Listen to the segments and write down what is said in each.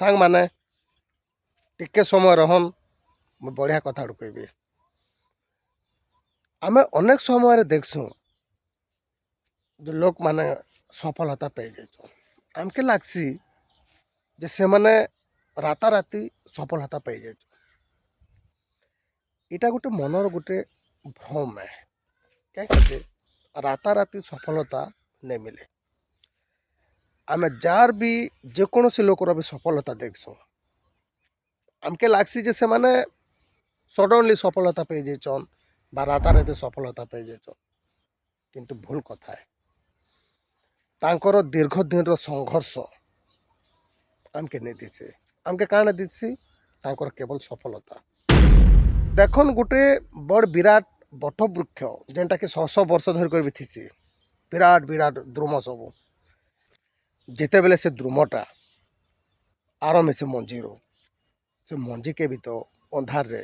सांग माने टिके समय रहन मैं बढ़िया कथा कहबी। आम अनेक समय देखसु जो लोक माने सफलता पाई जाए आमके लागसी जे से माने राताराति सफलता पाई जाए। इटा गोटे मनर गोटे भ्रम है क्या राताराति सफलता नहीं मिले। आम जार भी जेकोसी लोकर भी सफलता देखसु आमके लागसी जे से माने सडनली सफलता पाई जाइछन बा राताराति सफलता पाई जाइछन किंतु भूल कथा है। तांकर दीर्घ दिन संघर्ष आमके नहीं दिसे आमके काण दिसी तांकर केवल सफलता। देखन गोटे बड़ विराट बट वृक्ष जेनटा कि 100 वर्ष धरिक भी थी विराट विराट द्रुम सब जिते बेले से द्रुमटा आरम्भ से मंजीरू से मंजी के भी तो अंधार रे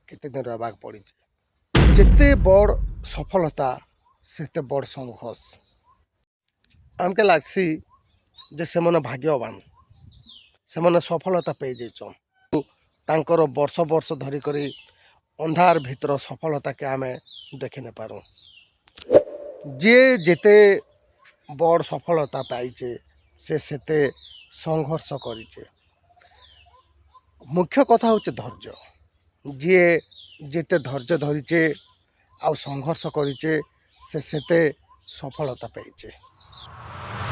केते दिन रवाक पड़ी। जिते बड़ सफलता सेते बड़ संघर्ष आमके लागसी जे से मन भाग्यवान से मन सफलता पाई जाइछन तांकर वर्ष वर्ष धरिक अंधार भीतर सफलता के आम देखि न पारूँ। जे जेते बड़ सफलता पाइचे से सेते संघर्ष करिचे। मुख्य कथा होचे धैर्य। जे जेते धैर्य धरिचे आ संघर्ष करिचे से सेते सफलता पाइचे।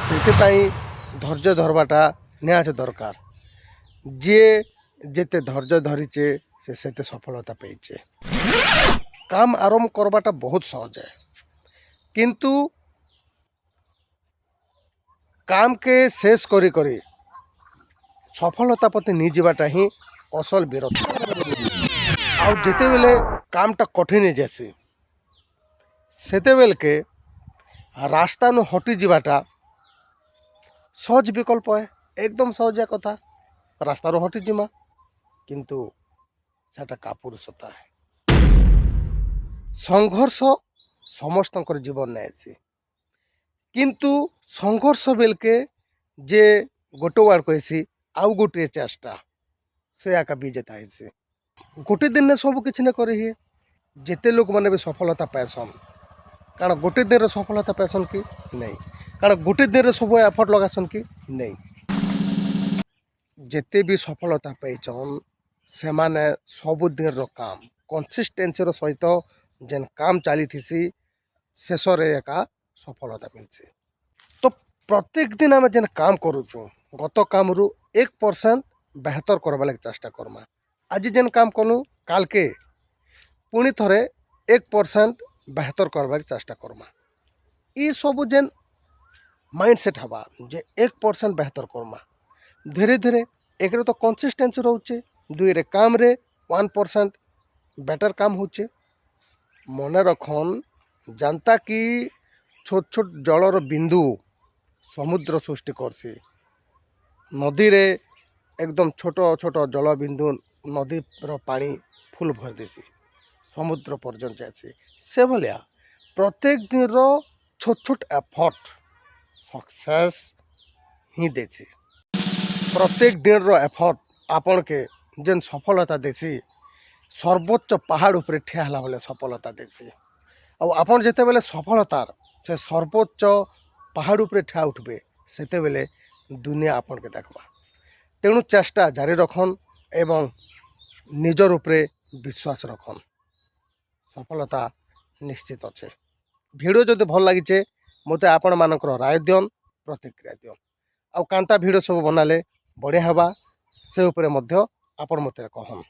सेतिपाई धैर्य धरवाटा निहात दरकार। जे जेते धैर्य धरिचे से सेते सफलता पाइचे। काम आरंभ करवाटा बहुत सहज है किंतु काम के शेष करी करी सफलता प्रति नहीं जावाटा ही असल विरत। आउ जिते बेले कामटा कठिन जैसी सेते बेल के रास्ता नु हटी जावाटा सहज विकल्प है। एकदम सहज कथा रास्ता रो हटी जिमा किंतु सेटा कापुरुषता है। संघर्ष समस्त जीवन में आसी किंतु संघर्ष बेल के जे गोटे वार कहसी आउ गोटे चेष्टा से आका विजेता है। गोटे दिन में सब किसी न करे जिते लोक मैंने भी सफलता पाएसन कारण गोटे दिन सफलता पाएसन कि नहीं कारण गोटे दिन सब एफर्ट लगासन कि नहीं। जिते भी सफलता पाइछन से माने सब दिन काम कंसिस्टेंसी सहित जेन काम चली थी शेष एका सफलता मिलছে। तो प्रत्येक दिन आम जेन काम करुचु गत काम रु 1% बेहतर करवा लगे चेष्टा करमा। आज जेन काम कलु काल के पुणी थरे 1% बेहतर करवा चेष्टा करमा। ये सब जेन माइंडसेट हवा जे 1% बेहतर करमा धीरे धीरे एक तो कंसिस्टेंसी रोचे दुई रे काम रे 1% बेटर काम होचे। मन रखन जानता कि छोट छोट जलर बिंदु समुद्र सृष्टि करसी। नदी रे एकदम छोट छोट जल बिंदु नदी पानी फुल भर देसी समुद्र पर्यंत जासी से भलिया प्रत्येक दिन रो छोट छोट एफर्ट सक्सेस ही देसी। प्रत्येक दिन रो एफर्ट आपन के जेन सफलता देसी सर्वोच्च पहाड़ उपरे ठिया हला बेले सफलता देसी। आ आपन जेते बेले सफलतार से सर्वोच्च पहाड़ उपरे ठिया उठबे सेते बेले दुनिया आपन के देखबा। तेणु चेष्टा जारी रखन एवं निजर उपरे विश्वास रखन सफलता निश्चित अच्छे। वीडियो जदि भल लगी मते आपण मानकर राय दियन प्रतिक्रिया दियन आउ कांता वीडियो सब बनाले बढ़िया हवा से उपरे मध्य आपण मते कहन।